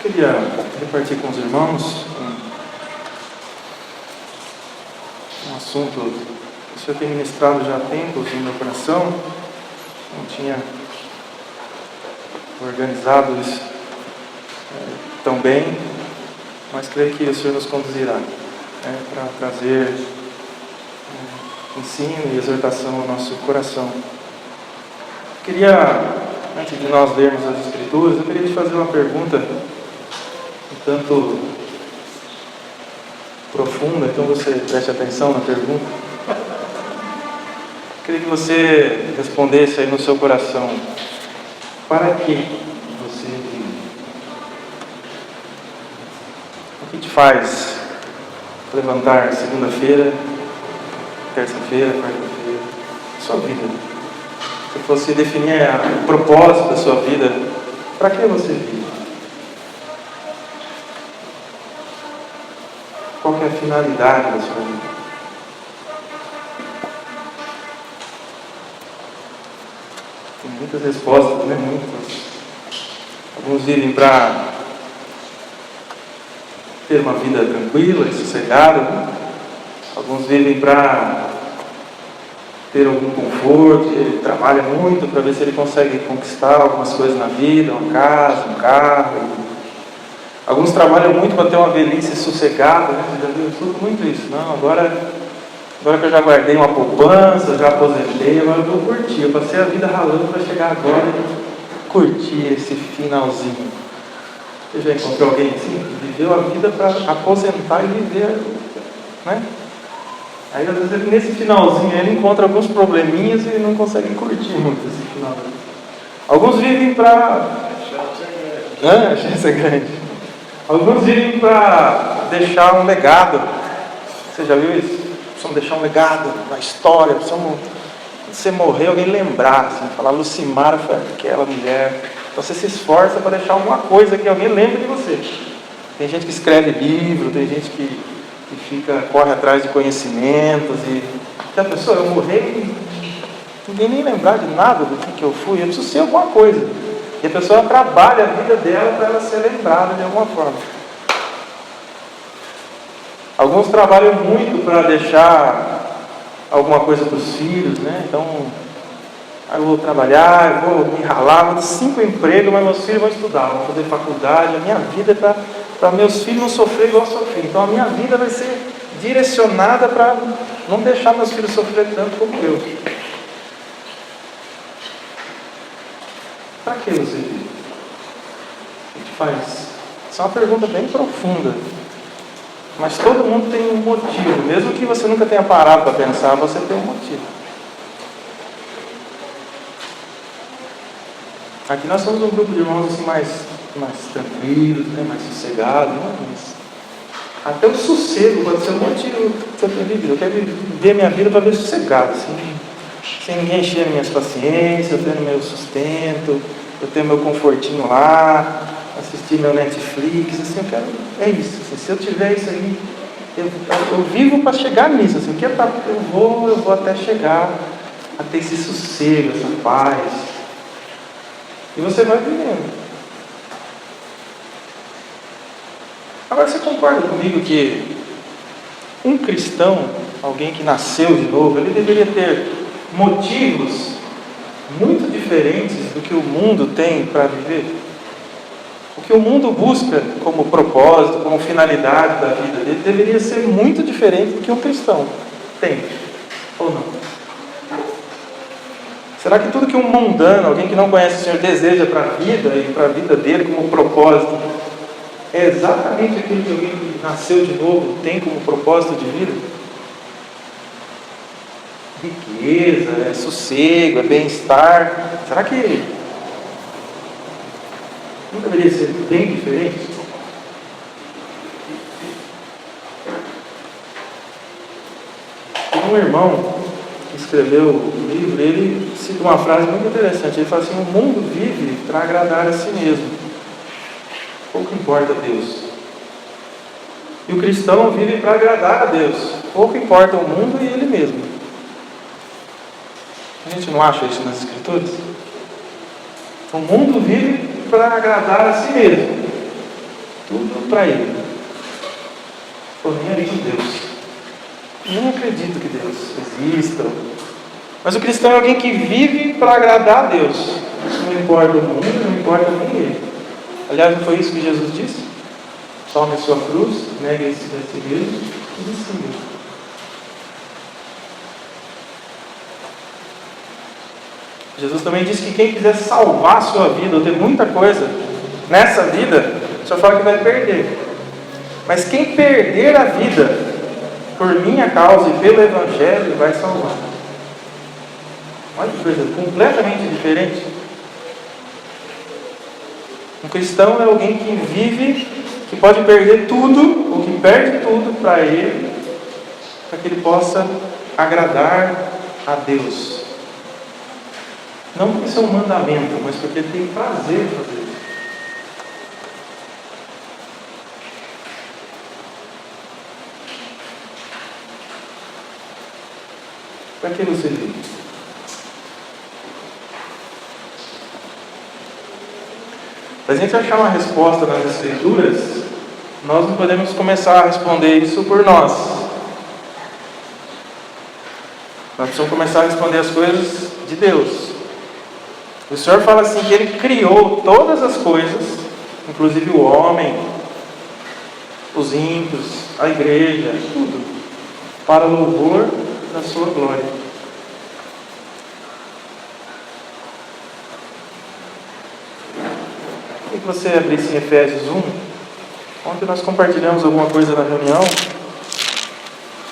queria repartir com os irmãos um assunto que o Senhor tem ministrado já há tempos no meu coração. Não tinha organizado isso tão bem, mas creio que o Senhor nos conduzirá para trazer ensino e exortação ao nosso coração. Queria, antes de nós lermos as Escrituras, eu queria te fazer uma pergunta um tanto profunda, então você preste atenção na pergunta. Queria que você respondesse aí no seu coração: para que você vive? O que te faz levantar segunda-feira, terça-feira, quarta-feira? Sua vida. Se fosse definir o propósito da sua vida, para que você vive? Qual que é a finalidade da sua vida? Tem muitas respostas, né? Muitas. Alguns vivem para ter uma vida tranquila e sossegada, né? Alguns vivem para ter algum conforto, ele trabalha muito para ver se ele consegue conquistar algumas coisas na vida, uma casa, um carro. Alguns trabalham muito para ter uma velhice sossegada, né? Você já viu? Eu escuto muito isso. Não, agora que eu já guardei uma poupança, já aposentei, agora eu vou curtir. Eu passei a vida ralando para chegar agora e curtir esse finalzinho. Você já encontrou alguém assim? Viveu a vida para aposentar e viver, né? Aí às vezes nesse finalzinho ele encontra alguns probleminhas e não consegue curtir muito esse finalzinho. Alguns vivem para... A chance é grande. Alguns vivem para deixar um legado. Você já viu isso? Precisamos deixar um legado na história. Precisamos, quando você morrer, alguém lembrar, assim, falar: Lucimara foi aquela mulher. Então você se esforça para deixar alguma coisa que alguém lembre de você. Tem gente que escreve livro, tem gente que corre atrás de conhecimentos. E a pessoa, eu morrer e ninguém nem lembrar de nada do que eu fui. Eu preciso ser alguma coisa. E a pessoa trabalha a vida dela para ela ser lembrada de alguma forma. Alguns trabalham muito para deixar alguma coisa para os filhos, né? Então, eu vou trabalhar, eu vou me ralar, vou ter 5 empregos, mas meus filhos vão estudar, vão fazer faculdade. A minha vida é para meus filhos não sofrer igual eu sofri. Então a minha vida vai ser direcionada para não deixar meus filhos sofrer tanto como eu. Para que você vive? O que te faz? Essa é uma pergunta bem profunda. Mas todo mundo tem um motivo. Mesmo que você nunca tenha parado para pensar, você tem um motivo. Aqui nós somos um grupo de irmãos assim, mais tranquilos, né? Mais sossegados. Mas até o sossego pode ser um motivo que você tem vivido. Eu quero viver minha vida para ver sossegado, assim, sem ninguém encher minhas paciências, eu tendo meu sustento, eu tenho meu confortinho lá, assistir meu Netflix, assim, eu quero, é isso, assim, se eu tiver isso aí, eu vivo para chegar nisso, assim, eu vou até chegar a ter esse sossego, essa paz, e você vai vivendo. Agora você concorda comigo que um cristão, alguém que nasceu de novo, ele deveria ter motivos muito diferentes do que o mundo tem para viver? O que o mundo busca como propósito, como finalidade da vida dele, deveria ser muito diferente do que um cristão tem, ou não? Será que tudo que um mundano, alguém que não conhece o Senhor, deseja para a vida e para a vida dele como propósito, é exatamente aquilo que alguém que nasceu de novo tem como propósito de vida? Riqueza, é sossego, é bem-estar. Será que não deveria ser bem diferente? Tem um irmão que escreveu o livro, ele cita uma frase muito interessante. Ele fala assim: o mundo vive para agradar a si mesmo, pouco importa a Deus. E o cristão vive para agradar a Deus, pouco importa o mundo e ele mesmo. A gente não acha isso nas Escrituras? O mundo vive para agradar a si mesmo, Tudo para Ele. Pô, nem aí com Deus. Nem acredito que Deus exista. Mas o cristão é alguém que vive para agradar a Deus. Não importa o mundo, não importa nem Ele. Aliás, não foi isso que Jesus disse? Tome a sua cruz, negue a si mesmo e me siga. Jesus também disse que quem quiser salvar a sua vida, ou ter muita coisa nessa vida, só fala que vai perder. Mas quem perder a vida por minha causa e pelo Evangelho, vai salvar. Olha que coisa completamente diferente. Um cristão é alguém que vive, que pode perder tudo, ou que perde tudo para ele, para que ele possa agradar a Deus. Não porque isso é um mandamento, mas porque ele tem prazer em fazer isso. Para que você vive? Para a gente achar uma resposta nas Escrituras, nós não podemos começar a responder isso por nós. Nós precisamos começar a responder as coisas de Deus. O Senhor fala assim que Ele criou todas as coisas, inclusive o homem, os ímpios, a igreja, tudo, para louvor da sua glória. Queria que você abrisse em Efésios 1. Ontem nós compartilhamos alguma coisa na reunião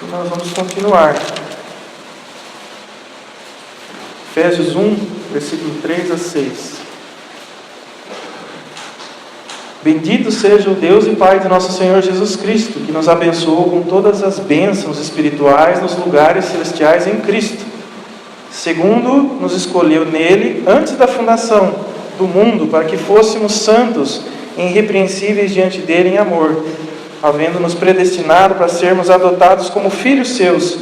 e nós vamos continuar. Efésios 1, versículo 3 a 6. Bendito seja o Deus e Pai de nosso Senhor Jesus Cristo, que nos abençoou com todas as bênçãos espirituais nos lugares celestiais em Cristo, segundo nos escolheu nele antes da fundação do mundo, para que fôssemos santos e irrepreensíveis diante dele em amor, havendo-nos predestinado para sermos adotados como filhos seus,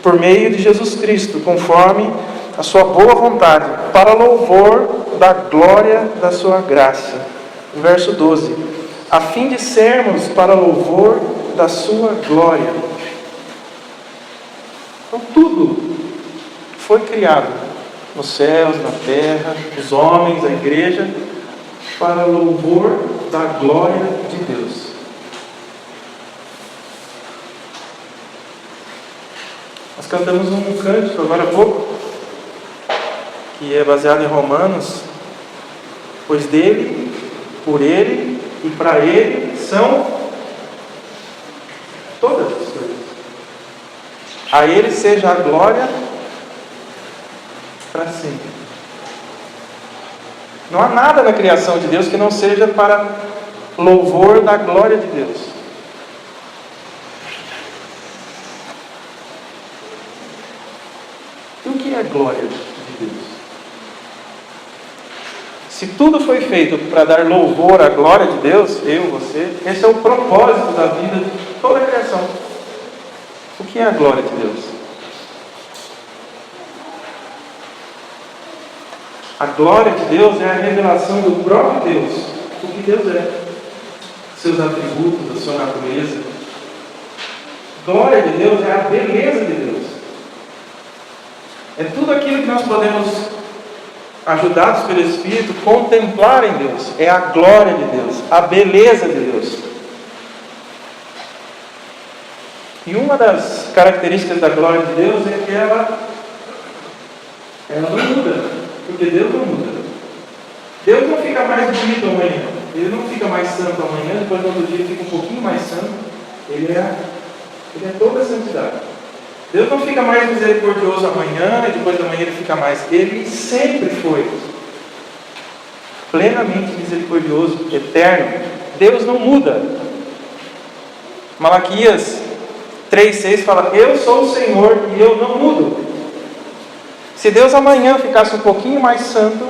por meio de Jesus Cristo, conforme a sua boa vontade, para louvor da glória da sua graça. Verso 12. A fim de sermos para louvor da sua glória. Então tudo foi criado, nos céus, na terra, os homens, a igreja, para louvor da glória de Deus. Nós cantamos um cântico agora há pouco, que é baseado em Romanos, pois dele, por ele e para ele são todas as coisas. A ele seja a glória para sempre. Não há nada na criação de Deus que não seja para louvor da glória de Deus. E o que é glória de Deus? Se tudo foi feito para dar louvor à glória de Deus, eu, você, esse é o propósito da vida de toda a criação. O que é a glória de Deus? A glória de Deus é a revelação do próprio Deus, o que Deus é, seus atributos, a sua natureza. Glória de Deus é a beleza de Deus. É tudo aquilo que nós podemos, ajudados pelo Espírito, contemplar em Deus. É a glória de Deus, a beleza de Deus. E uma das características da glória de Deus é que ela não muda. Porque Deus não muda. Deus não fica mais bonito amanhã. Ele não fica mais santo amanhã, depois no outro dia ele fica um pouquinho mais santo. Ele é toda a santidade. Deus não fica mais misericordioso amanhã, e depois da manhã ele fica mais. Ele sempre foi plenamente misericordioso, eterno. Deus não muda. Malaquias 3,6 fala: eu sou o Senhor e eu não mudo. Se Deus amanhã ficasse um pouquinho mais santo,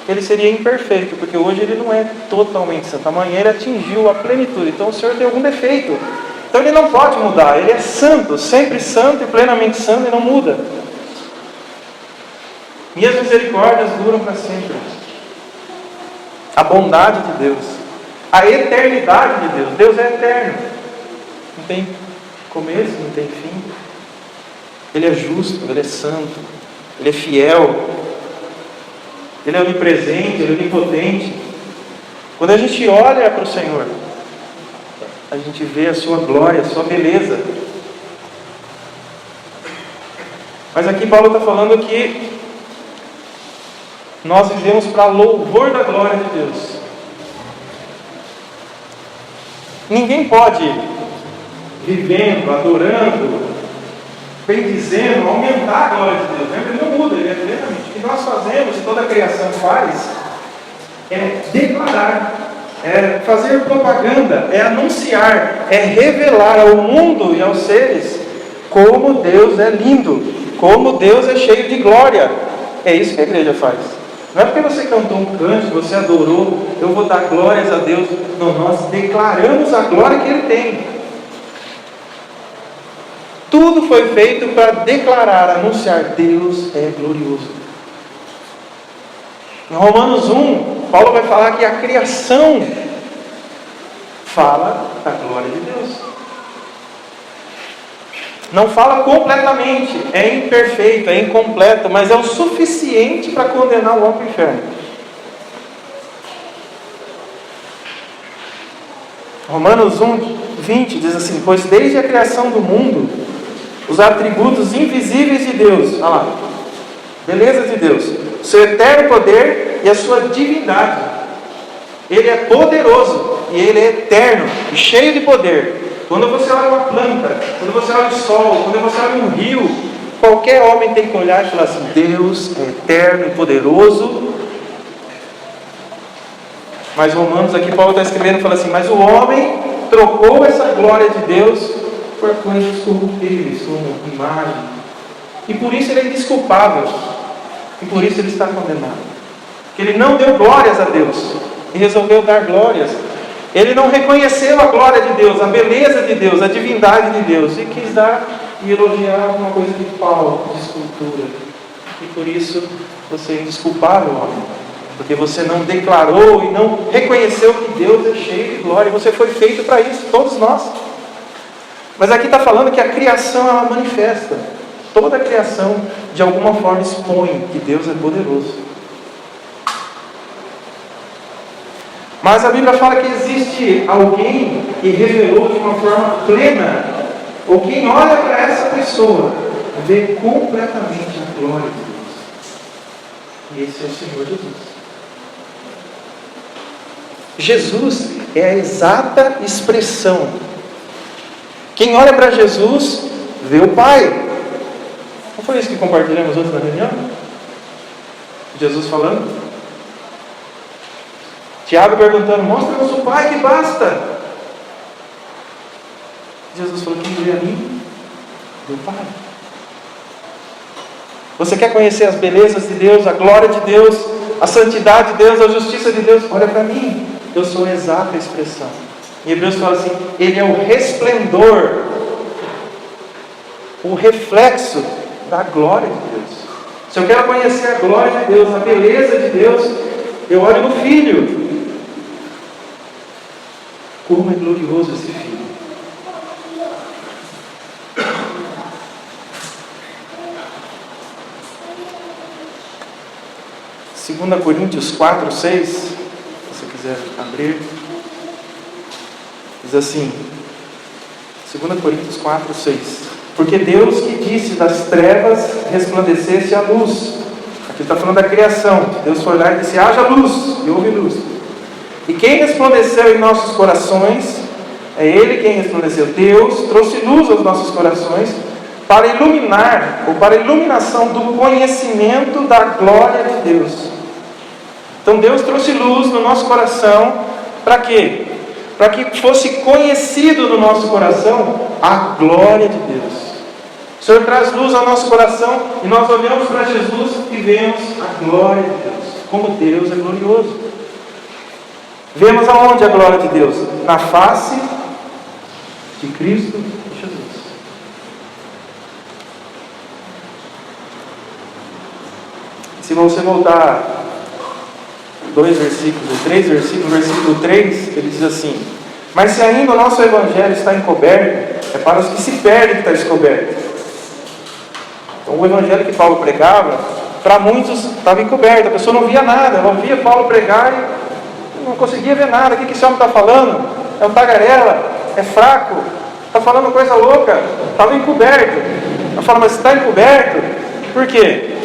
ele seria imperfeito, porque hoje ele não é totalmente santo. Amanhã ele atingiu a plenitude. Então o Senhor tem algum defeito. Então ele não pode mudar. Ele é santo, sempre santo e plenamente santo e não muda. Minhas misericórdias duram para sempre. A bondade de Deus. a eternidade de Deus. Deus é eterno, não tem começo, não tem fim. Ele é justo, Ele é santo, Ele é fiel, Ele é onipresente, Ele é onipotente. Quando a gente olha para o Senhor, a gente vê a sua glória, a sua beleza. Mas aqui Paulo está falando que nós vivemos para louvor da glória de Deus. Ninguém pode, vivendo, adorando, bendizendo, aumentar a glória de Deus. Ele não muda, Ele é plenamente. O que nós fazemos, e toda a criação faz, é declarar, é fazer propaganda, é anunciar, é revelar ao mundo e aos seres como Deus é lindo, como Deus é cheio de glória. É isso que a igreja faz. Não é porque você cantou um cântico, você adorou, eu vou dar glórias a Deus. Não, nós declaramos a glória que Ele tem. Tudo foi feito para declarar, anunciar: Deus é glorioso. Em Romanos 1, Paulo vai falar que a criação fala da glória de Deus. Não fala completamente, é imperfeito, é incompleto, mas é o suficiente para condenar o homem para o inferno. Romanos 1, 20 diz assim: pois desde a criação do mundo, os atributos invisíveis de Deus, olha lá, beleza de Deus, seu eterno poder e a sua divindade. Ele é poderoso e Ele é eterno e cheio de poder. Quando você olha uma planta, quando você olha o sol, quando você olha um rio, qualquer homem tem que olhar e falar assim: Deus é eterno e poderoso. Mas Romanos, aqui Paulo está escrevendo, fala assim: mas o homem trocou essa glória de Deus por coisas corruptíveis, como imagem, e por isso ele é indesculpável, e por isso ele está condenado, porque ele não deu glórias a Deus, e resolveu dar glórias. Ele não reconheceu a glória de Deus, a beleza de Deus, a divindade de Deus, e quis dar e elogiar alguma coisa de pau, de escultura. E por isso você é indesculpável, homem, porque você não declarou e não reconheceu que Deus é cheio de glória. Você foi feito para isso, todos nós. Mas aqui está falando que a criação, ela manifesta. Toda a criação de alguma forma expõe que Deus é poderoso. Mas a Bíblia fala que existe alguém que revelou de uma forma plena, ou quem olha para essa pessoa vê completamente a glória de Deus. E esse é o Senhor Jesus. Jesus é a exata expressão. Quem olha para Jesus vê o Pai. Não foi isso que compartilhamos hoje na reunião? Jesus falando. Tiago perguntando: mostra-nos o Pai que basta. Jesus falou: quem vê a mim, vê o Pai. Você quer conhecer as belezas de Deus, a glória de Deus, a santidade de Deus, a justiça de Deus? Olha para mim, eu sou a exata expressão. Em Hebreus fala assim: Ele é o resplendor, o reflexo da glória de Deus. Se eu quero conhecer a glória de Deus, a beleza de Deus, eu olho no Filho. Como é glorioso esse Filho. Segunda Coríntios 4, 6, se você quiser abrir, diz assim, 2 Coríntios 4, 6: porque Deus que disse das trevas resplandecesse a luz. Aqui está falando da criação. Deus foi lá e disse: haja luz, e houve luz. E quem resplandeceu em nossos corações, é Ele quem resplandeceu. Deus trouxe luz aos nossos corações para iluminar, ou para a iluminação do conhecimento da glória de Deus. Então Deus trouxe luz no nosso coração, para quê? Para que fosse conhecido no nosso coração a glória de Deus. O Senhor traz luz ao nosso coração e nós olhamos para Jesus e vemos a glória de Deus, como Deus é glorioso. Vemos aonde a glória de Deus? Na face de Cristo Jesus. Se você voltar 2 versículos, 3 versículos, versículo 3, ele diz assim: mas se ainda o nosso evangelho está encoberto, é para os que se perdem que está descoberto. Então o evangelho que Paulo pregava, para muitos estava encoberto, a pessoa não via nada, ela ouvia Paulo pregar e não conseguia ver nada. O que esse homem está falando? É um tagarela, é fraco, está falando coisa louca, estava encoberto. Ela fala, mas está encoberto? Por quê?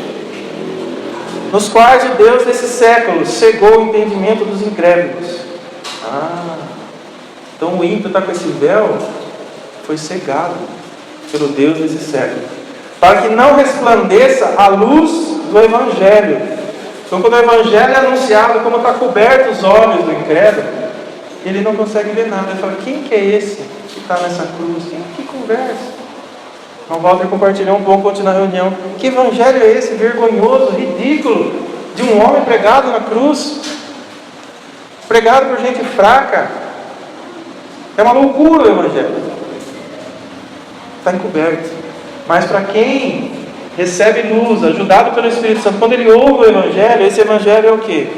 Nos quais o Deus desse século cegou o entendimento dos incrédulos. Então o ímpio está com esse véu, foi cegado pelo Deus desse século, para que não resplandeça a luz do Evangelho. Então quando o Evangelho é anunciado, como está coberto os olhos do incrédulo, ele não consegue ver nada. Ele fala, quem que é esse que está nessa cruz? Que conversa? Então Walter compartilhou um pouco antes na reunião. Que evangelho é esse vergonhoso, ridículo, de um homem pregado na cruz, pregado por gente fraca? É uma loucura o evangelho. Está encoberto. Mas para quem recebe luz, ajudado pelo Espírito Santo, quando ele ouve o evangelho, esse evangelho é o quê?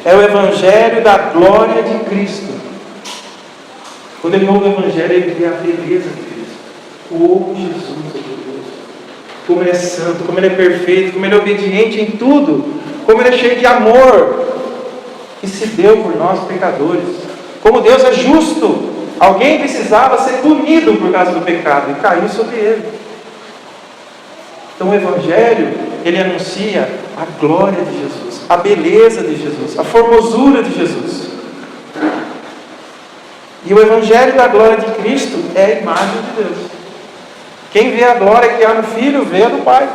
É o evangelho da glória de Cristo. Quando ele ouve o evangelho, ele vê a beleza de Cristo. Oh, Jesus é Deus, como ele é santo, como ele é perfeito, como ele é obediente em tudo, como ele é cheio de amor, que se deu por nós pecadores, como Deus é justo. Alguém precisava ser punido por causa do pecado e caiu sobre ele. Então o evangelho, ele anuncia a glória de Jesus, a beleza de Jesus, a formosura de Jesus. E o evangelho da glória de Cristo é a imagem de Deus. Quem vê a glória que há no Filho, vê a do Pai.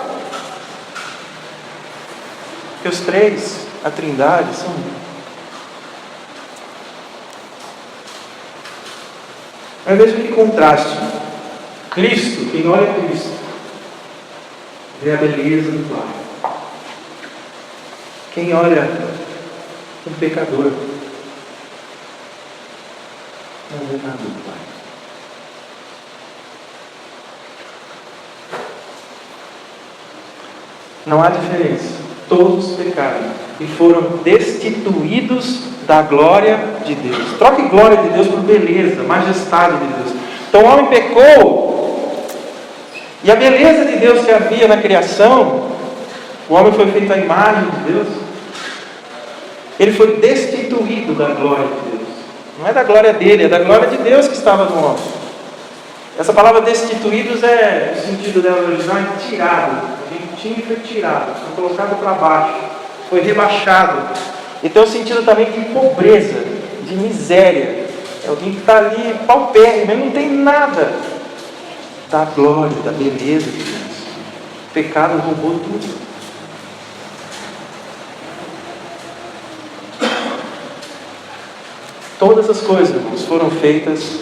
Porque os três, a Trindade, são um. Mas veja que contraste. Cristo, quem olha Cristo, vê a beleza do Pai. Quem olha um pecador, não vê nada do Pai. Não há diferença. Todos pecaram e foram destituídos da glória de Deus. Troque glória de Deus por beleza, majestade de Deus. Então o homem pecou, e a beleza de Deus que havia na criação, o homem foi feito à imagem de Deus, ele foi destituído da glória de Deus. Não é da glória dele, é da glória de Deus que estava no homem. Essa palavra destituídos o sentido dela original é tirado. Tinha foi tirado, foi colocado para baixo, foi rebaixado. E tem o sentido também de pobreza, de miséria. É alguém que está ali paupérrimo, mas não tem nada da glória, da beleza de Deus. O pecado roubou tudo. Todas as coisas, irmãos, foram feitas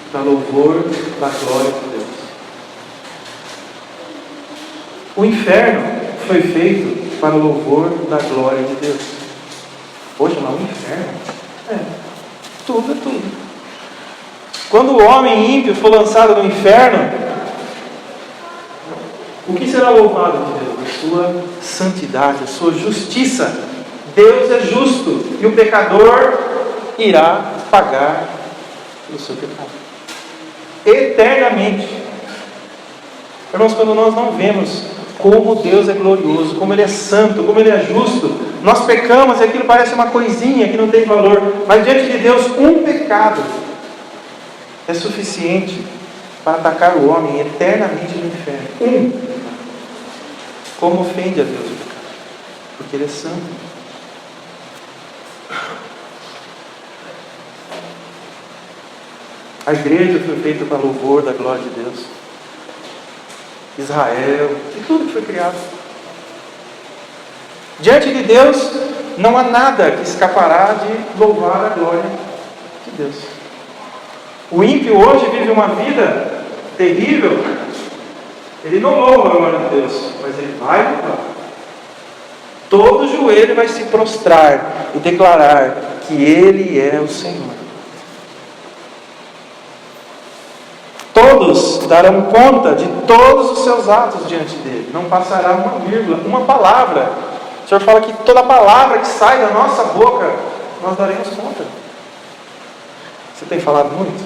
para louvor da glória de Deus. O inferno foi feito para o louvor da glória de Deus. Poxa, mas o inferno? Tudo é tudo. Quando o homem ímpio for lançado no inferno, o que será louvado de Deus? A sua santidade, a sua justiça. Deus é justo e o pecador irá pagar pelo seu pecado. Eternamente. Irmãos, quando nós não vemos como Deus é glorioso, como Ele é santo, como Ele é justo, nós pecamos e aquilo parece uma coisinha que não tem valor, mas diante de Deus um pecado é suficiente para atacar o homem eternamente no inferno. Como ofende a Deus o pecado? Porque Ele é santo. A igreja foi feita para louvor da glória de Deus. Israel, e tudo que foi criado. Diante de Deus, não há nada que escapará de louvar a glória de Deus. O ímpio hoje vive uma vida terrível. Ele não louva a glória de Deus, mas ele vai louvar. Todo joelho vai se prostrar e declarar que Ele é o Senhor. Todos darão conta de todos os seus atos diante dele. Não passará uma vírgula, uma palavra O Senhor fala que toda palavra que sai da nossa boca, nós daremos conta. Você tem falado muito?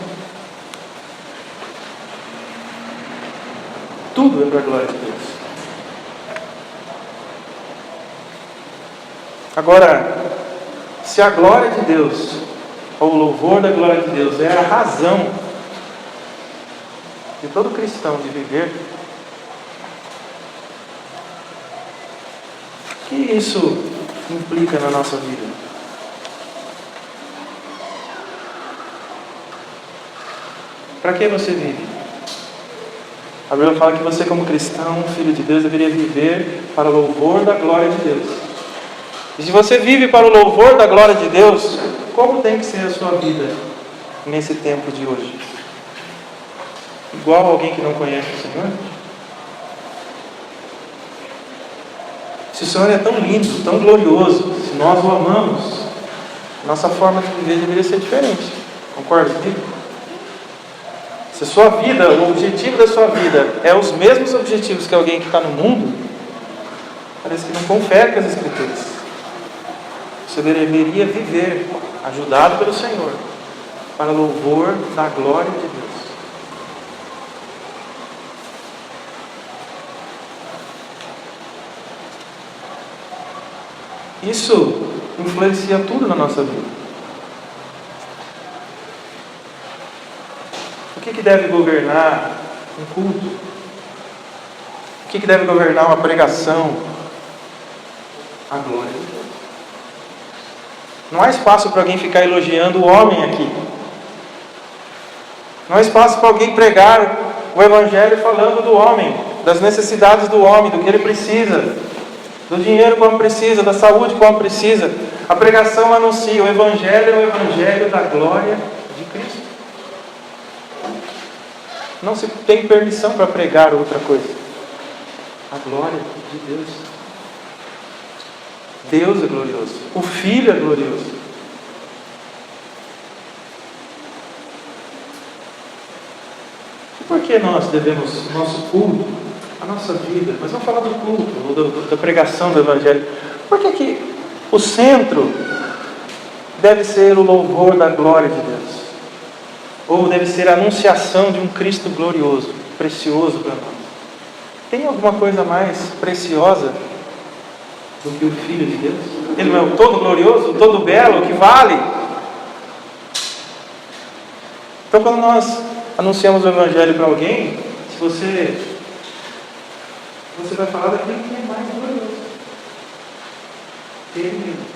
Tudo é para a glória de Deus. Agora, se a glória de Deus, ou o louvor da glória de Deus, é a razão de todo cristão de viver, o que isso implica na nossa vida? Para que você vive? A Bíblia fala que você, como cristão, filho de Deus, deveria viver para o louvor da glória de Deus. E se você vive para o louvor da glória de Deus, como tem que ser a sua vida nesse tempo de hoje? Igual alguém que não conhece o Senhor? Se o Senhor é tão lindo, tão glorioso, se nós o amamos, nossa forma de viver deveria ser diferente. Concorda comigo? Se a sua vida, o objetivo da sua vida é os mesmos objetivos que alguém que está no mundo, parece que não confere com as Escrituras. Você deveria viver, ajudado pelo Senhor, para louvor da glória de Deus. Isso influencia tudo na nossa vida. O que deve governar um culto? O que deve governar uma pregação? A glória de Deus. Não há espaço para alguém ficar elogiando o homem aqui. Não há espaço para alguém pregar o Evangelho falando do homem, das necessidades do homem, do que ele precisa, do dinheiro como precisa, da saúde como precisa. A pregação anuncia o Evangelho é o Evangelho da glória de Cristo. Não se tem permissão para pregar outra coisa. A glória de Deus. Deus é glorioso. O Filho é glorioso. E por que nós devemos, nosso culto, a nossa vida, mas vamos falar do culto, da pregação do Evangelho. Por que o centro deve ser o louvor da glória de Deus? Ou deve ser a anunciação de um Cristo glorioso, precioso para nós? Tem alguma coisa mais preciosa do que o Filho de Deus? Ele não é o todo glorioso, o todo belo, o que vale? Então, quando nós anunciamos o Evangelho para alguém, se você vai falar daquilo que é mais glorioso. Ele mesmo.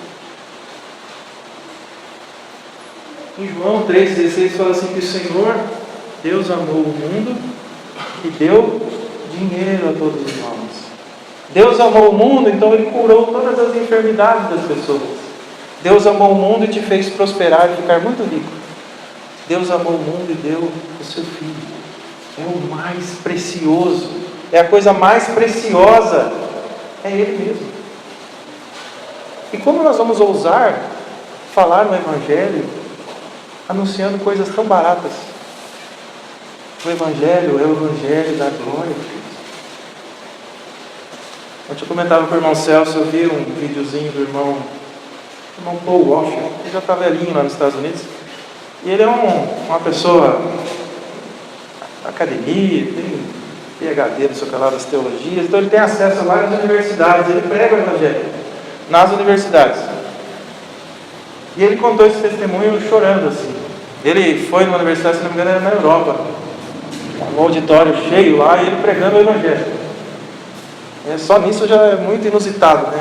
Em João 3,16 fala assim que o Senhor, Deus amou o mundo e deu dinheiro a todos os homens. Deus amou o mundo, então Ele curou todas as enfermidades das pessoas. Deus amou o mundo e te fez prosperar e ficar muito rico. Deus amou o mundo e deu o seu Filho. É o mais precioso. É a coisa mais preciosa. É Ele mesmo. E como nós vamos ousar falar no Evangelho anunciando coisas tão baratas? O Evangelho é o Evangelho da glória de Deus. Ontem eu comentava com o irmão Celso, eu vi um videozinho do irmão Paul Washer, ele já está velhinho lá nos Estados Unidos, e ele é uma pessoa academia, tem PhD, não sei o que lá, das teologias, então ele tem acesso a várias universidades, ele prega o Evangelho nas universidades. E ele contou esse testemunho chorando assim. Ele foi numa universidade, se não me engano, era na Europa, um auditório cheio lá, e ele pregando o Evangelho. Só nisso já é muito inusitado, né?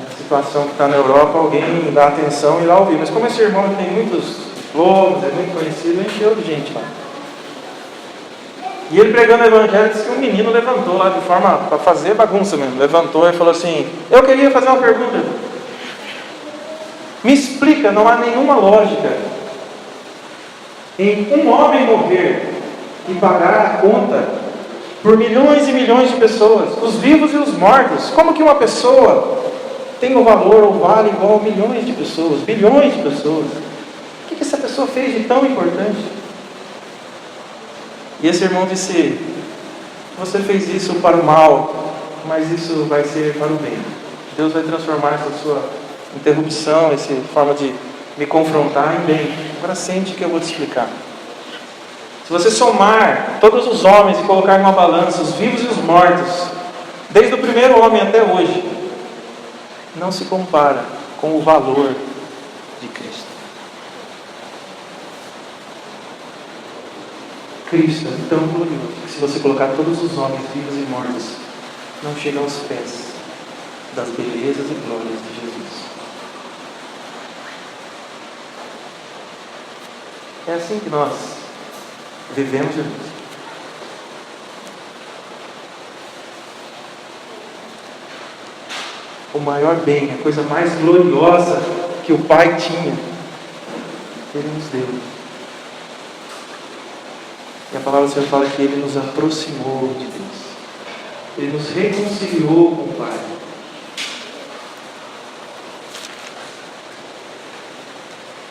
A situação que está na Europa, alguém dá atenção e ir lá ouvir. Mas como esse irmão tem muitos diplomas, é muito conhecido, encheu de gente lá. E ele pregando o Evangelho, disse que um menino levantou lá de forma para fazer bagunça mesmo. Levantou e falou assim: eu queria fazer uma pergunta. Me explica, não há nenhuma lógica em um homem morrer e pagar a conta por milhões e milhões de pessoas, os vivos e os mortos. Como que uma pessoa tem um valor ou vale igual a milhões de pessoas, bilhões de pessoas? O que essa pessoa fez de tão importante? E esse irmão disse: você fez isso para o mal, mas isso vai ser para o bem. Deus vai transformar essa sua interrupção, essa forma de me confrontar em bem. Agora sente que eu vou te explicar. Se você somar todos os homens e colocar numa balança os vivos e os mortos, desde o primeiro homem até hoje, não se compara com o valor de Cristo. Cristo é tão glorioso que se você colocar todos os homens vivos e mortos, não chega aos pés das belezas e glórias de Jesus. É assim que nós vivemos Jesus. O maior bem, a coisa mais gloriosa que o Pai tinha, Ele nos deu. E a palavra do Senhor fala que Ele nos aproximou de Deus. Ele nos reconciliou com o Pai.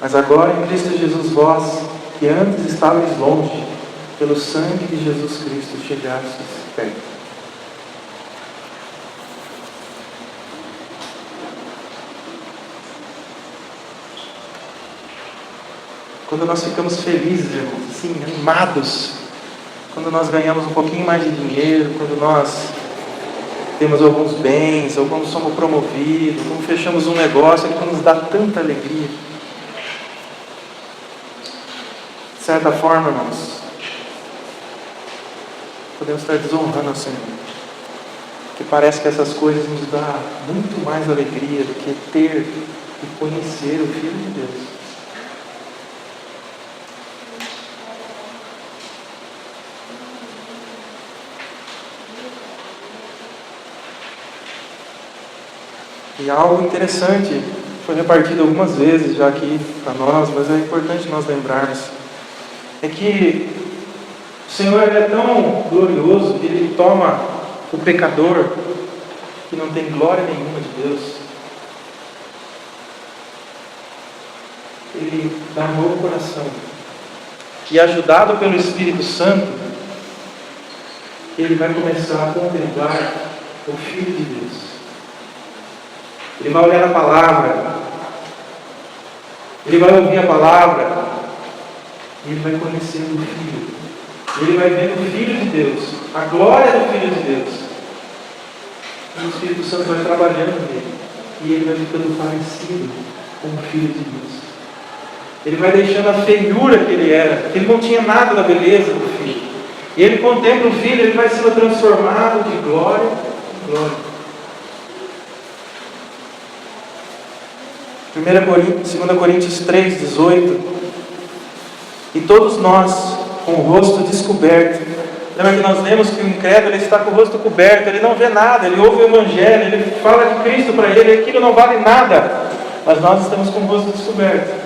Mas agora em Cristo Jesus, vós, que antes estavais longe, pelo sangue de Jesus Cristo, chegastes perto. Quando nós ficamos felizes, irmãos, assim, animados, quando nós ganhamos um pouquinho mais de dinheiro, quando nós temos alguns bens, ou quando somos promovidos, quando fechamos um negócio que nos dá tanta alegria. De certa forma, irmãos, podemos estar desonrando ao Senhor, porque parece que essas coisas nos dão muito mais alegria do que ter e conhecer o Filho de Deus. E algo interessante, foi repartido algumas vezes já aqui para nós, mas é importante nós lembrarmos, é que o Senhor é tão glorioso que Ele toma o pecador, que não tem glória nenhuma de Deus, Ele dá um novo coração, e ajudado pelo Espírito Santo, Ele vai começar a contemplar o Filho de Deus. Ele vai olhar a palavra, ele vai ouvir a palavra, e ele vai conhecer o Filho. Ele vai ver o Filho de Deus, a glória do Filho de Deus. E o Espírito Santo vai trabalhando nele, e ele vai ficando parecido com o Filho de Deus. Ele vai deixando a feiura que ele era, porque ele não tinha nada da beleza do Filho. E ele contempla o Filho, ele vai sendo transformado de glória em glória. 2 Coríntios 3, 18. E todos nós, com o rosto descoberto. Lembra que nós lemos que o incrédulo está com o rosto coberto, ele não vê nada, ele ouve o Evangelho, ele fala de Cristo para ele, aquilo não vale nada. Mas nós estamos com o rosto descoberto.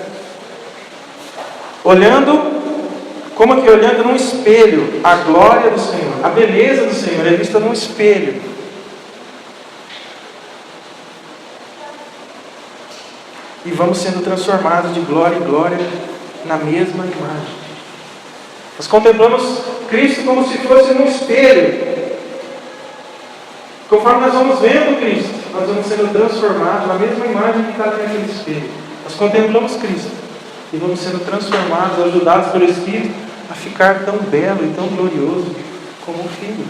Olhando, como que olhando num espelho, a glória do Senhor, a beleza do Senhor é vista num espelho. E vamos sendo transformados de glória em glória na mesma imagem. Nós contemplamos Cristo como se fosse um espelho. Conforme nós vamos vendo Cristo, nós vamos sendo transformados na mesma imagem que está naquele espelho. Nós contemplamos Cristo e vamos sendo transformados, ajudados pelo Espírito a ficar tão belo e tão glorioso como o Filho.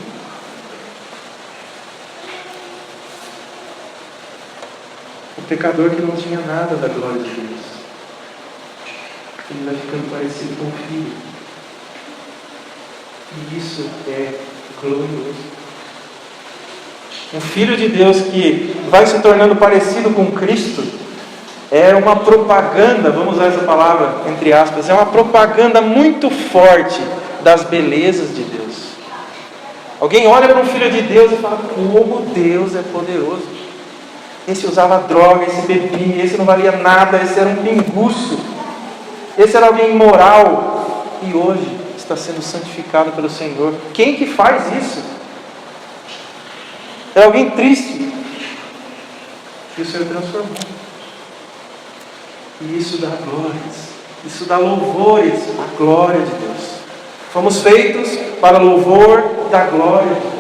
O pecador que não tinha nada da glória de Deus, ele vai ficando parecido com o Filho. E isso é glorioso. Um Filho de Deus que vai se tornando parecido com Cristo é uma propaganda, vamos usar essa palavra entre aspas, é uma propaganda muito forte das belezas de Deus. Alguém olha para um Filho de Deus e fala: como Deus é poderoso. Esse usava droga, esse bebia, esse não valia nada, esse era um pinguço, esse era alguém imoral, e hoje está sendo santificado pelo Senhor. Quem que faz isso? Era alguém triste, e o Senhor transformou. E isso dá glórias, isso dá louvores à glória de Deus. Fomos feitos para louvor da glória de Deus.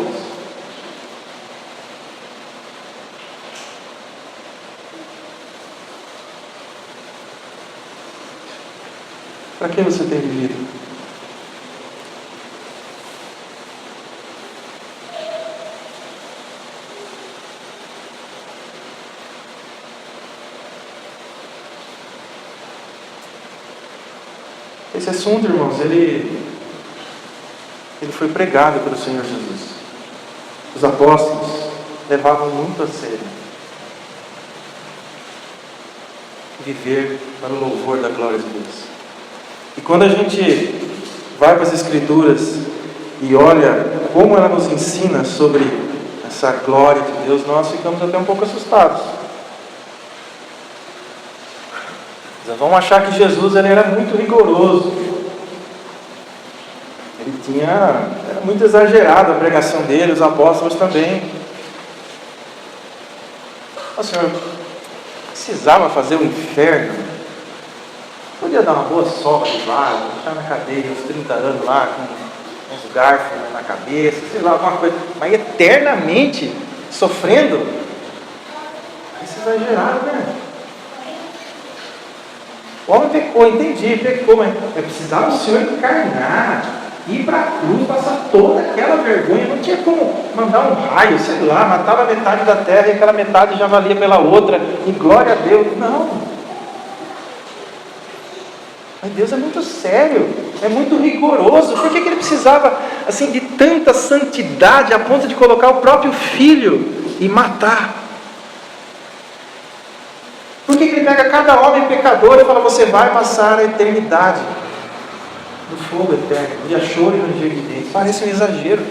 Para que você tem vivido? Esse assunto, irmãos, ele foi pregado pelo Senhor Jesus. Os apóstolos levavam muito a sério viver para o louvor da glória de Deus. E quando a gente vai para as Escrituras e olha como ela nos ensina sobre essa glória de Deus, nós ficamos até um pouco assustados. Nós vamos achar que Jesus ele era muito rigoroso. Era muito exagerado a pregação dele, os apóstolos também. O Senhor precisava fazer o inferno. Podia dar uma boa sobra de lá, deixar na cadeia uns 30 anos lá, com uns garfos na cabeça, sei lá, alguma coisa. Mas eternamente sofrendo. Isso é exagerado, né? O homem pecou, entendi, pecou, mas precisava o Senhor encarnar, ir para a cruz, passar toda aquela vergonha. Não tinha como mandar um raio, sei lá, matava metade da terra e aquela metade já valia pela outra, e glória a Deus. Não. Mas Deus é muito sério, é muito rigoroso. Por que ele precisava assim, de tanta santidade a ponto de colocar o próprio filho e matar? Por que ele pega cada homem pecador e fala, você vai passar a eternidade no fogo eterno, e a choro e ranger de dentes? Parece um exagero,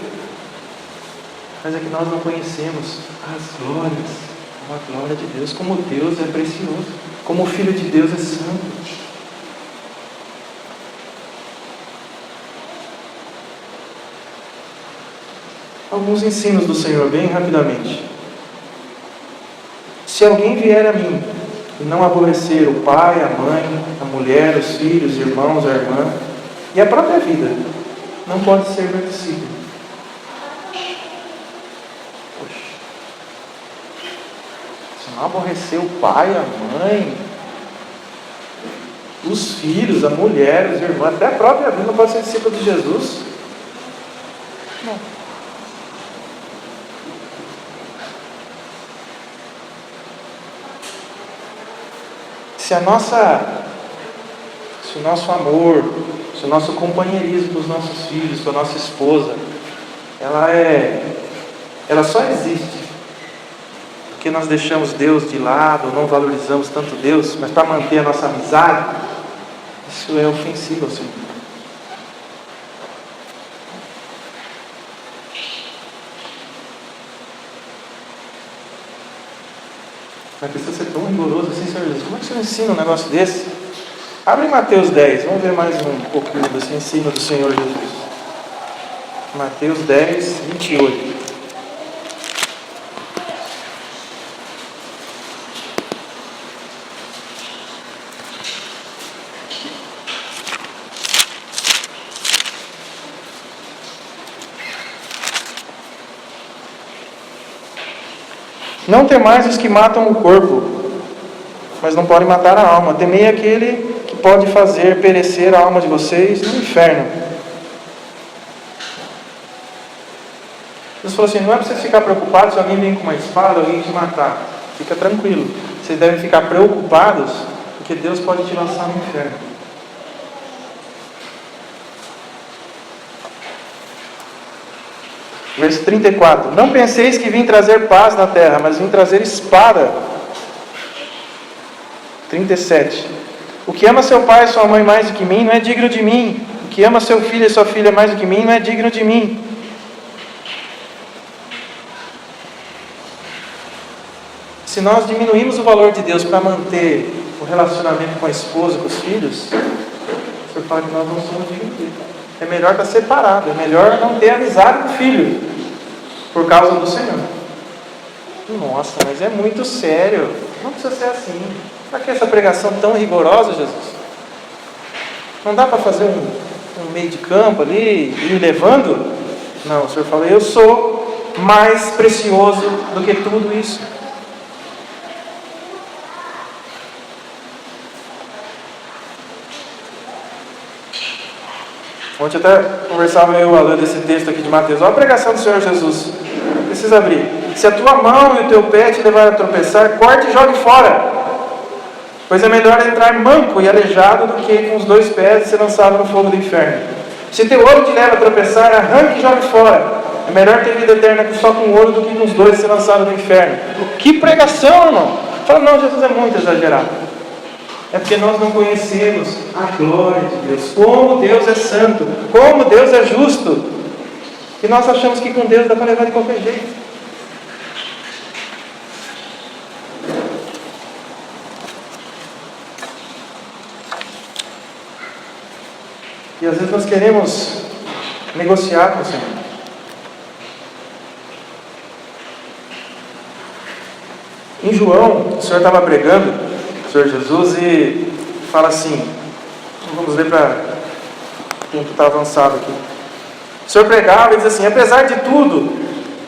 mas é que nós não conhecemos as glórias, a glória de Deus, como Deus é precioso, como o Filho de Deus é santo. Alguns ensinos do Senhor, bem rapidamente. Se alguém vier a mim e não aborrecer o pai, a mãe, a mulher, os filhos, os irmãos, a irmã e a própria vida, não pode ser meu discípulo. Poxa. Se não aborrecer o pai, a mãe, os filhos, a mulher, os irmãos, até a própria vida, não pode ser discípulo de Jesus? Não. Se o nosso amor, se o nosso companheirismo com os nossos filhos, com a nossa esposa, ela só existe porque nós deixamos Deus de lado, não valorizamos tanto Deus, mas para manter a nossa amizade, isso é ofensivo ao Senhor. Mas precisa ser tão rigoroso assim, Senhor Jesus. Como é que o Senhor ensina um negócio desse? Abre Mateus 10, vamos ver mais um pouquinho desse ensino do Senhor Jesus. Mateus 10, 28. Não temais os que matam o corpo, mas não podem matar a alma. Temei aquele que pode fazer perecer a alma de vocês no inferno. Jesus falou assim, não é para vocês ficar preocupados se alguém vem com uma espada, alguém te matar. Fica tranquilo. Vocês devem ficar preocupados, porque Deus pode te lançar no inferno. Verso 34. Não penseis que vim trazer paz na terra, mas vim trazer espada. 37. O que ama seu pai e sua mãe mais do que mim, não é digno de mim. O que ama seu filho e sua filha mais do que mim, não é digno de mim. Se nós diminuímos o valor de Deus para manter o relacionamento com a esposa, com os filhos, o Senhor fala que nós não somos dignos dele. É melhor estar separado, é melhor não ter amizade com o filho, por causa do Senhor. Nossa, mas é muito sério. Não precisa ser assim. Para que essa pregação tão rigorosa, Jesus? Não dá para fazer um meio de campo ali, ir levando? Não, o Senhor fala, eu sou mais precioso do que tudo isso. Ontem até conversava eu e o Alan desse texto aqui de Mateus. Olha a pregação do Senhor Jesus. Precisa abrir. Se a tua mão e o teu pé te levar a tropeçar, corte e jogue fora. Pois é melhor entrar manco e aleijado do que com os 2 pés ser lançado no fogo do inferno. Se teu olho te leva a tropeçar, arranque e jogue fora. É melhor ter vida eterna só com o olho do que com os 2 ser lançado no inferno. Que pregação, irmão! Fala, não, Jesus é muito exagerado. É porque nós não conhecemos a glória de Deus, como Deus é santo, como Deus é justo, e nós achamos que com Deus dá para levar de qualquer jeito. E às vezes nós queremos negociar com o Senhor. Em João, o Senhor estava pregando, o Senhor Jesus, e fala assim, vamos ler para o tempo está avançado aqui. O Senhor pregava e diz assim: apesar de tudo,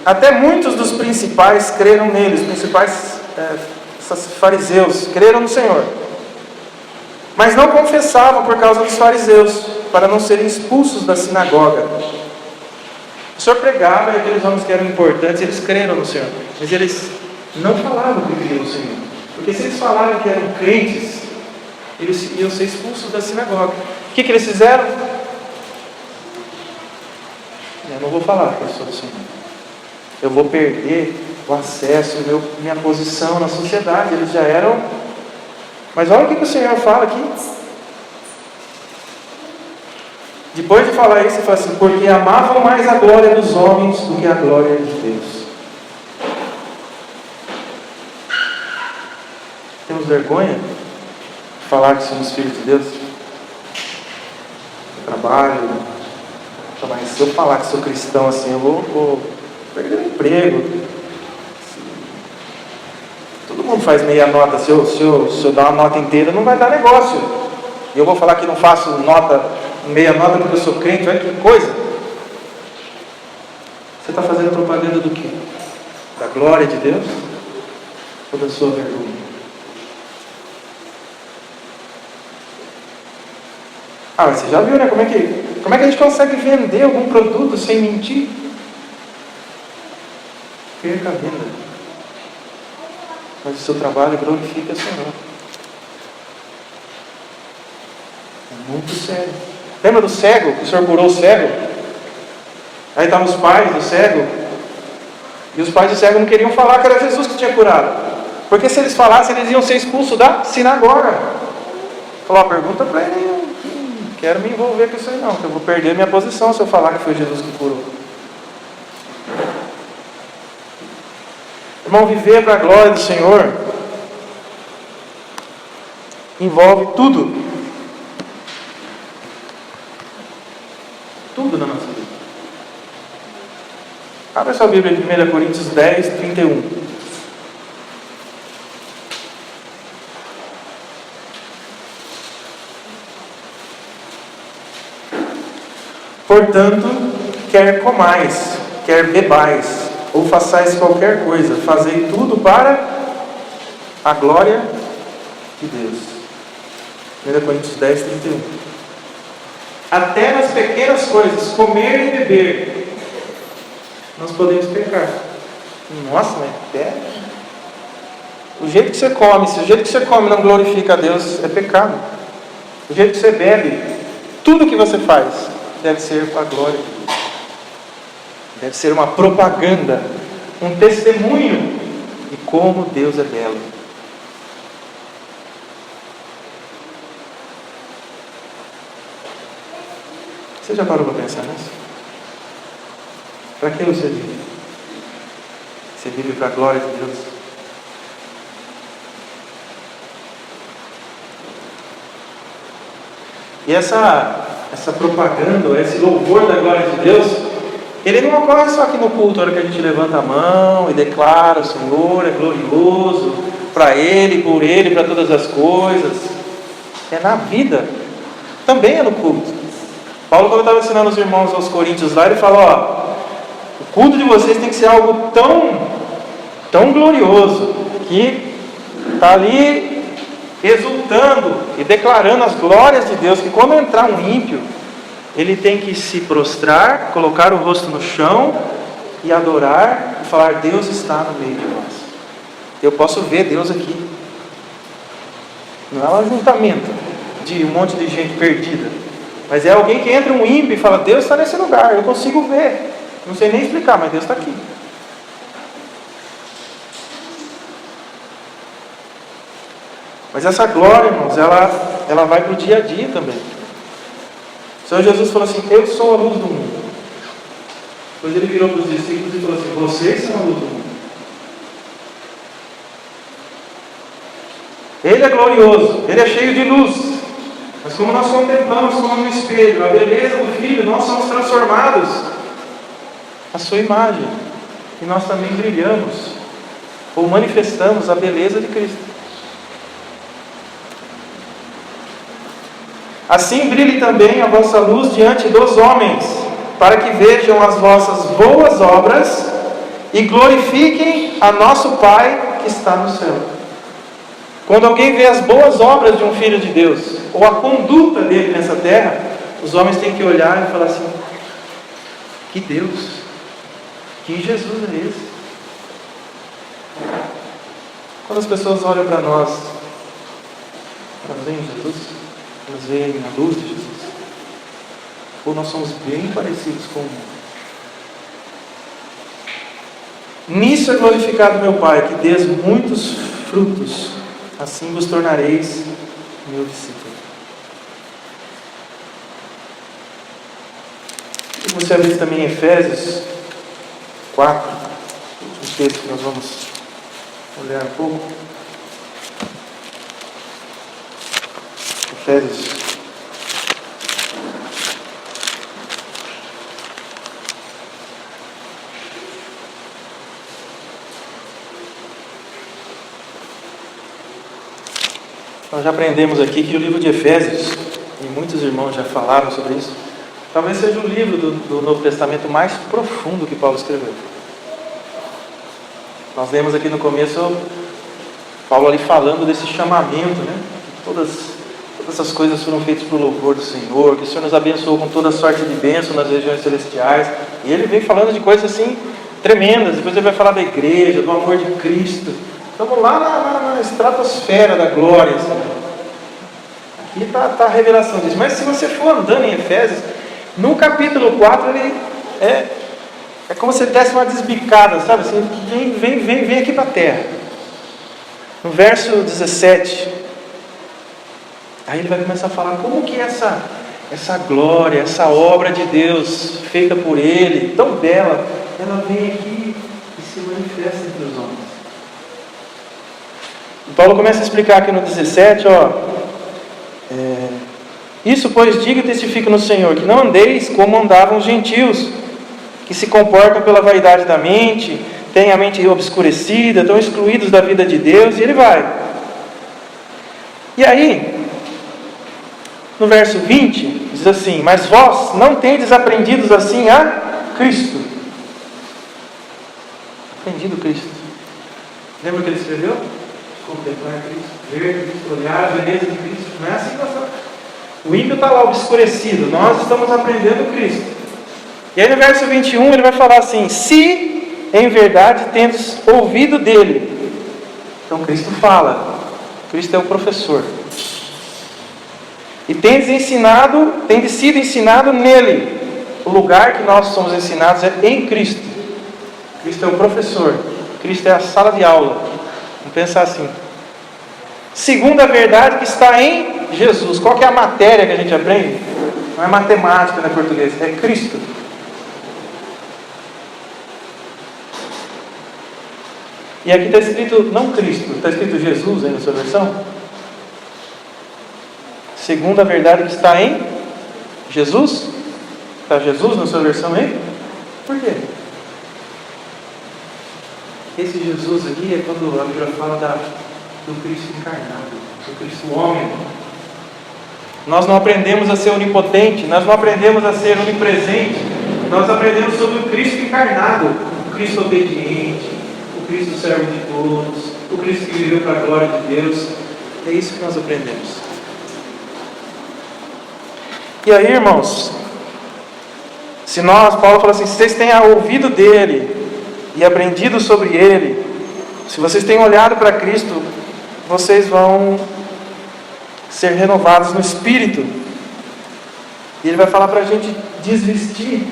até muitos dos principais creram nele, os principais fariseus creram no Senhor, mas não confessavam por causa dos fariseus, para não serem expulsos da sinagoga. O Senhor pregava e aqueles homens que eram importantes, eles creram no Senhor, mas eles não falavam que criam no Senhor, porque se eles falaram que eram crentes, eles iam ser expulsos da sinagoga. O que eles fizeram? Eu não vou falar que eu sou do Senhor, eu vou perder o acesso, minha posição na sociedade. Eles já eram, mas olha o que o Senhor fala aqui. Depois de falar isso, ele fala assim: porque amavam mais a glória dos homens do que a glória de Deus. Temos vergonha de falar que somos filhos de Deus? Eu trabalho, mas se eu falar que sou cristão assim, eu vou perder o emprego. Todo mundo faz meia nota. Se eu dar uma nota inteira, não vai dar negócio. E eu vou falar que não faço meia nota porque eu sou crente. Olha que coisa. Você está fazendo propaganda do quê? Da glória de Deus? Ou da sua vergonha? Mas você já viu, né? Como é que a gente consegue vender algum produto sem mentir? Perca a venda. Mas o seu trabalho glorifica o Senhor. É muito sério. Lembra do cego? Que o Senhor curou o cego? Aí estavam os pais do cego. E os pais do cego não queriam falar que era Jesus que tinha curado. Porque se eles falassem, eles iam ser expulsos da sinagoga. Falou: pergunta para ele. Quero me envolver com isso aí não, porque eu vou perder minha posição se eu falar que foi Jesus que curou. Irmão, viver para a glória do Senhor envolve tudo. Tudo na nossa vida. Abra sua Bíblia em 1 Coríntios 10, 31. Portanto, quer comais, quer bebais, ou façais qualquer coisa, fazei tudo para a glória de Deus. 1 Coríntios 10, 31. Até nas pequenas coisas, comer e beber, nós podemos pecar. Nossa, mas até o jeito que você come, se o jeito que você come não glorifica a Deus, é pecado. O jeito que você bebe, tudo que você faz deve ser para a glória de Deus. Deve ser uma propaganda, um testemunho de como Deus é belo. Você já parou para pensar nisso? Para que você vive? Você vive para a glória de Deus? E essa propaganda, esse louvor da glória de Deus, ele não ocorre só aqui no culto, a hora que a gente levanta a mão e declara: o Senhor é glorioso, para Ele, por Ele, para todas as coisas. É na vida, também é no culto. Paulo, quando estava ensinando os irmãos aos Coríntios lá, ele fala: o culto de vocês tem que ser algo tão glorioso, que está ali exultando e declarando as glórias de Deus, que quando entrar um ímpio, ele tem que se prostrar, colocar o rosto no chão e adorar e falar: Deus está no meio de nós. Eu posso ver Deus aqui. Não é um ajuntamento de um monte de gente perdida, mas é alguém que entra um ímpio e fala: Deus está nesse lugar, eu consigo ver. Não sei nem explicar, mas Deus está aqui. Mas essa glória, irmãos, ela vai para o dia a dia também. O Senhor Jesus falou assim: eu sou a luz do mundo. Depois ele virou para os discípulos e falou assim: vocês são a luz do mundo. Ele é glorioso, ele é cheio de luz. Mas como nós contemplamos como no espelho a beleza do Filho, nós somos transformados à sua imagem. E nós também brilhamos, ou manifestamos a beleza de Cristo. Assim brilhe também a vossa luz diante dos homens, para que vejam as vossas boas obras e glorifiquem a nosso Pai que está no céu. Quando alguém vê as boas obras de um filho de Deus, ou a conduta dele nessa terra, os homens têm que olhar e falar assim: que Deus, que Jesus é esse? Quando as pessoas olham para nós, elas veem Jesus? Elas veem a luz de Jesus? Ou nós somos bem parecidos com o mundo? Nisso é glorificado meu Pai, que dês muitos frutos, assim vos tornareis meu discípulo. E você abrir também em Efésios 4, um texto que nós vamos olhar um pouco. Efésios 4. Nós já aprendemos aqui que o livro de Efésios, e muitos irmãos já falaram sobre isso, talvez seja o livro do Novo Testamento mais profundo que Paulo escreveu. Nós lemos aqui no começo Paulo ali falando desse chamamento, né? Todas essas coisas foram feitas para o louvor do Senhor, que o Senhor nos abençoou com toda sorte de bênção nas regiões celestiais. E ele vem falando de coisas assim tremendas. Depois ele vai falar da igreja, do amor de Cristo. Estamos lá na estratosfera da glória. Assim. Aqui está a revelação disso. Mas se você for andando em Efésios, no capítulo 4 ele é como se ele desse uma desbicada, sabe? Assim, vem aqui para a terra. No verso 17, aí ele vai começar a falar como que essa glória, essa obra de Deus feita por Ele, tão bela, ela vem aqui e se manifesta entre os homens. E Paulo começa a explicar aqui no 17, isso pois digo e testifico no Senhor, que não andeis como andavam os gentios, que se comportam pela vaidade da mente, têm a mente obscurecida, estão excluídos da vida de Deus, e ele vai. E aí, no verso 20, diz assim: mas vós não tendes aprendido assim a Cristo. Aprendido Cristo. Lembra o que ele escreveu? Contemplar Cristo, ver Cristo, olhar a beleza de Cristo. Não é assim que nós estamos. O ímpio está lá obscurecido, nós estamos aprendendo Cristo. E aí no verso 21 ele vai falar assim: se em verdade tendes ouvido dele. Então Cristo fala, Cristo é o professor. E tendes sido ensinado nele. O lugar que nós somos ensinados é em Cristo. Cristo é o professor, Cristo é a sala de aula. Vamos pensar assim: segundo a verdade que está em Jesus. Qual que é a matéria que a gente aprende? Não é matemática, não é português, é Cristo. E aqui está escrito não Cristo, está escrito Jesus aí na sua versão. Segundo a verdade que está em Jesus. Está Jesus na sua versão aí? Por quê? Esse Jesus aqui é quando a Bíblia fala do Cristo encarnado, do Cristo homem. Nós não aprendemos a ser onipotente, nós não aprendemos a ser onipresente, nós aprendemos sobre o Cristo encarnado, o Cristo obediente, o Cristo servo de todos, o Cristo que viveu para a glória de Deus. É isso que nós aprendemos. E aí, irmãos, Se nós, Paulo fala assim, se vocês têm ouvido dele e aprendido sobre ele, se vocês têm olhado para Cristo, vocês vão ser renovados no Espírito. E ele vai falar para a gente desvestir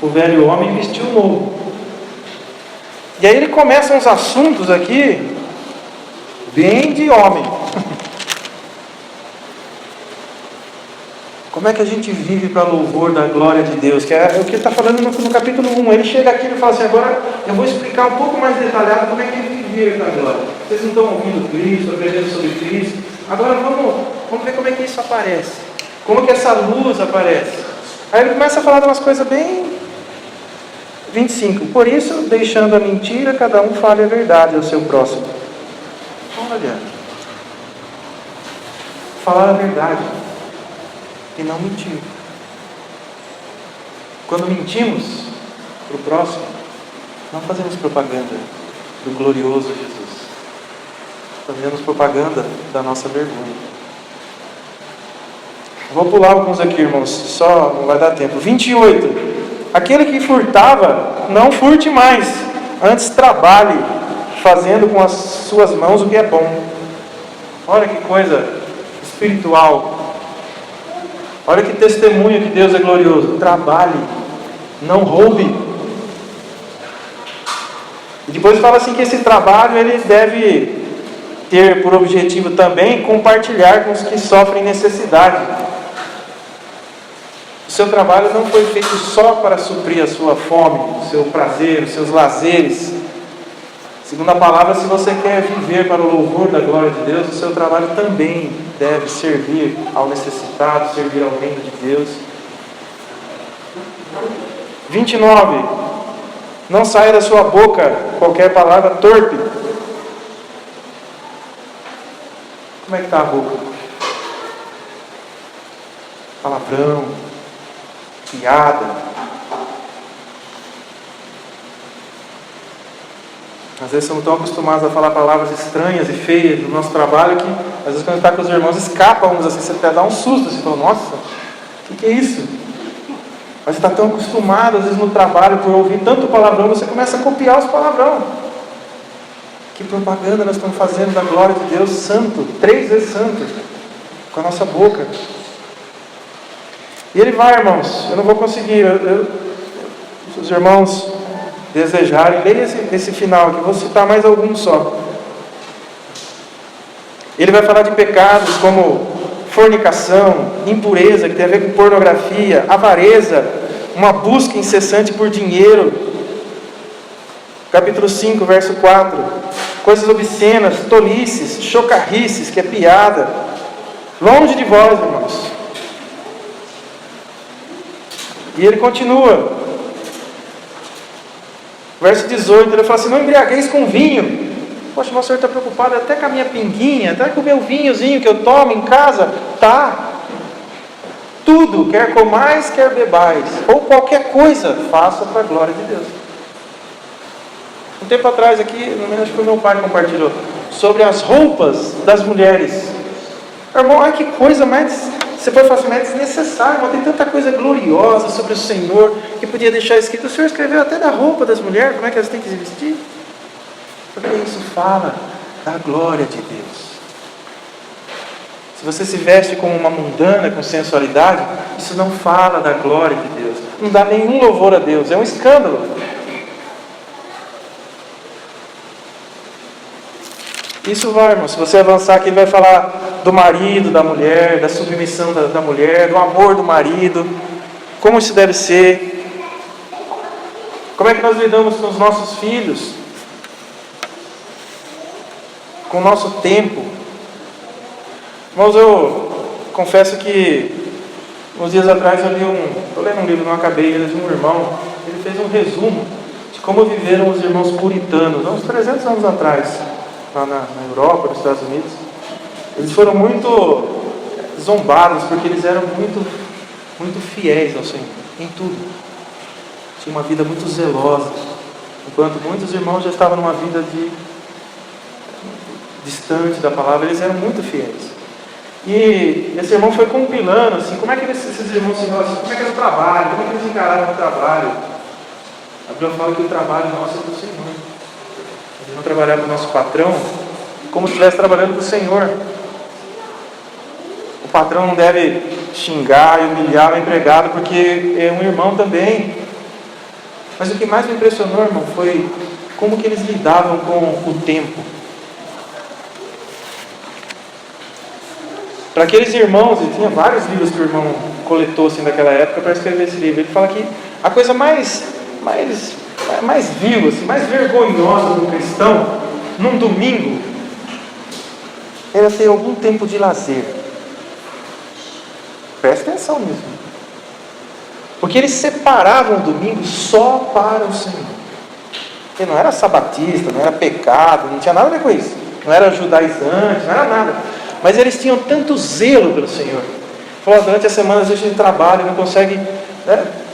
o velho homem e vestir o novo. E aí ele começa uns assuntos aqui, bem de homem. Como é que a gente vive para louvor da glória de Deus? Que é o que ele está falando no capítulo 1. Ele chega aqui e fala assim, agora eu vou explicar um pouco mais detalhado como é que ele vive para a glória. Vocês não estão ouvindo Cristo, aprendendo sobre Cristo. Agora vamos ver como é que isso aparece. Como que essa luz aparece. Aí ele começa a falar de umas coisas bem... 25. Por isso, deixando a mentira, cada um fale a verdade ao seu próximo. Olha. Falar a verdade. E não mentir. Quando mentimos para o próximo, não fazemos propaganda do glorioso Jesus. Fazemos propaganda da nossa vergonha. Vou pular alguns aqui, irmãos, só não vai dar tempo. 28. Aquele que furtava, não furte mais, antes trabalhe, fazendo com as suas mãos o que é bom. Olha que coisa espiritual. Olha que testemunho que Deus é glorioso. Trabalhe, não roube. E depois fala assim que esse trabalho ele deve ter por objetivo também compartilhar com os que sofrem necessidade. O seu trabalho não foi feito só para suprir a sua fome, o seu prazer, os seus lazeres. Segundo a palavra, se você quer viver para o louvor da glória de Deus, o seu trabalho também deve servir ao necessitado, servir ao reino de Deus. 29. Não saia da sua boca qualquer palavra torpe. Como é que está a boca? Palavrão, piada. Às vezes somos tão acostumados a falar palavras estranhas e feias do nosso trabalho que, às vezes, quando está com os irmãos, escapa uns assim, você até dá um susto. Você fala, nossa, o que é isso? Mas você está tão acostumado, às vezes, no trabalho, por ouvir tanto palavrão, você começa a copiar os palavrão. Que propaganda nós estamos fazendo da glória de Deus santo, 3 vezes santo, com a nossa boca. E ele vai, irmãos, eu não vou conseguir, se os irmãos desejarem, leia esse final aqui, vou citar mais alguns só. Ele vai falar de pecados como fornicação, impureza, que tem a ver com pornografia, avareza, uma busca incessante por dinheiro. Capítulo 5, verso 4. Coisas obscenas, tolices, chocarrices, que é piada. Longe de vós, irmãos. E ele continua. Verso 18, ele fala assim, não embriagueis com vinho. Poxa, mas o senhor está preocupado até com a minha pinguinha, até com o meu vinhozinho que eu tomo em casa. Tá. Tudo, quer comais, quer bebais, ou qualquer coisa, faça para a glória de Deus. Um tempo atrás aqui, não lembro, acho que foi meu pai que compartilhou, sobre as roupas das mulheres. Irmão, ai que coisa mais... Você pode falar assim, mas é desnecessário, irmão, tem tanta coisa gloriosa sobre o Senhor, que podia deixar escrito. O Senhor escreveu até da roupa das mulheres, como é que elas têm que se vestir? Porque isso fala da glória de Deus. Se você se veste como uma mundana, com sensualidade, isso não fala da glória de Deus. Não dá nenhum louvor a Deus, é um escândalo. Isso vai, irmão, se você avançar aqui, ele vai falar do marido, da mulher, da submissão da mulher, do amor do marido, como isso deve ser, como é que nós lidamos com os nossos filhos, com o nosso tempo. Irmãos, eu confesso que uns dias atrás estou lendo um livro, não acabei, de um irmão, ele fez um resumo de como viveram os irmãos puritanos, há uns 300 anos atrás, lá na Europa, nos Estados Unidos. Eles foram muito zombados, porque eles eram muito fiéis ao Senhor, em tudo. Tinham uma vida muito zelosa, enquanto muitos irmãos já estavam numa vida distante da palavra, eles eram muito fiéis. E esse irmão foi compilando, assim, como é que esses irmãos se relacionam, como é que era o trabalho, como é que eles encaravam o trabalho. A Bíblia fala que o trabalho nosso é do Senhor. Eles vão trabalhar para o nosso patrão como se estivesse trabalhando para o Senhor. O patrão não deve xingar e humilhar o empregado, porque é um irmão também. Mas o que mais me impressionou, irmão, foi como que eles lidavam com o tempo. Para aqueles irmãos, e tinha vários livros que o irmão coletou assim, daquela época para escrever esse livro, ele fala que a coisa mais vil, assim, mais vergonhosa do cristão, num domingo, era ter algum tempo de lazer. Presta atenção nisso. Porque eles separavam o domingo só para o Senhor. Ele não era sabatista, não era pecado, não tinha nada a ver com isso. Não era judaizante, não era nada. Mas eles tinham tanto zelo pelo Senhor. Falou, durante a semana às vezes a gente trabalha e não consegue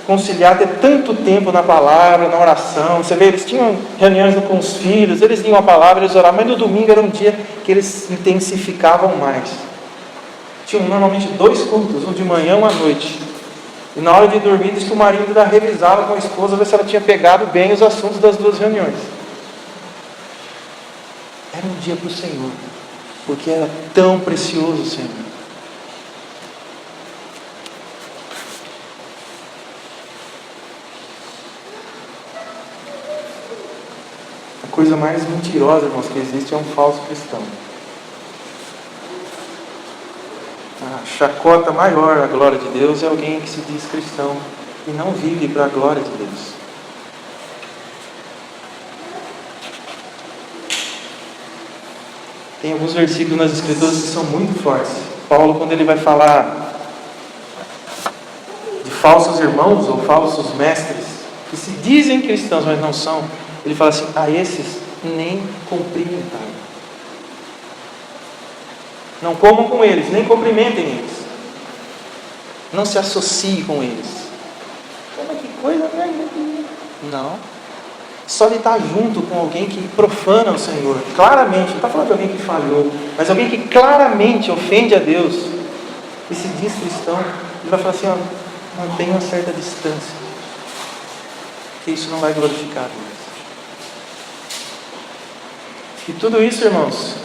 conciliar, ter tanto tempo na palavra, na oração. Você vê, eles tinham reuniões com os filhos, eles liam a palavra, eles oravam, mas no domingo era um dia que eles intensificavam mais. Tinham normalmente 2 cultos, um de manhã e um à noite. E na hora de dormir, diz que o marido ainda revisava com a esposa, ver se ela tinha pegado bem os assuntos das 2 reuniões. Era um dia para o Senhor, porque era tão precioso o Senhor. A coisa mais mentirosa, irmãos, que existe é um falso cristão. A chacota maior à glória de Deus é alguém que se diz cristão e não vive para a glória de Deus. Tem alguns versículos nas Escrituras que são muito fortes. Paulo, quando ele vai falar de falsos irmãos ou falsos mestres, que se dizem cristãos, mas não são, ele fala assim, a esses nem cumprimentar. Não comam com eles, nem cumprimentem eles. Não se associe com eles. Mas que coisa, né? Não. Só de estar junto com alguém que profana o Senhor, claramente, não está falando de alguém que falhou, mas alguém que claramente ofende a Deus, e se diz cristão, ele vai falar assim, ó, mantenha uma certa distância, porque isso não vai glorificar a Deus. E tudo isso, irmãos,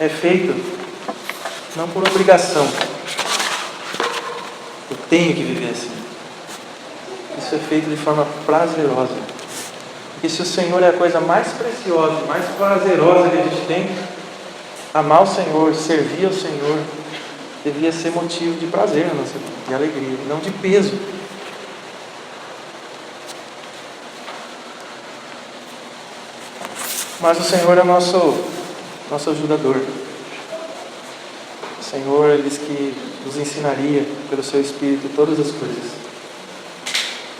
é feito não por obrigação. Eu tenho que viver assim. Isso é feito de forma prazerosa. Porque se o Senhor é a coisa mais preciosa, mais prazerosa que a gente tem, amar o Senhor, servir ao Senhor, devia ser motivo de prazer na nossa vida, de alegria, não de peso. Mas o Senhor é nosso ajudador. O Senhor, Ele diz que nos ensinaria pelo Seu Espírito todas as coisas.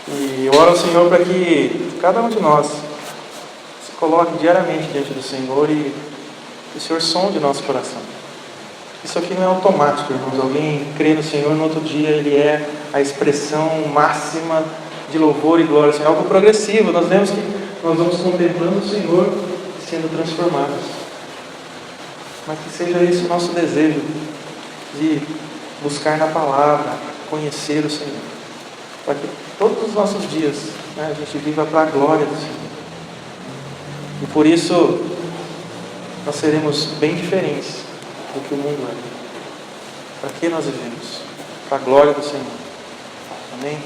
E eu oro ao Senhor para que cada um de nós se coloque diariamente diante do Senhor e o Senhor sonde o nosso coração. Isso aqui não é automático, irmãos. Alguém crê no Senhor, no outro dia Ele é a expressão máxima de louvor e glória. Isso é algo progressivo. Nós vemos que nós vamos contemplando o Senhor sendo transformados. Mas que seja esse o nosso desejo de buscar na palavra, conhecer o Senhor, para que todos os nossos dias a gente viva para a glória do Senhor. E por isso nós seremos bem diferentes do que o mundo é. Para que nós vivemos? Para a glória do Senhor. Amém?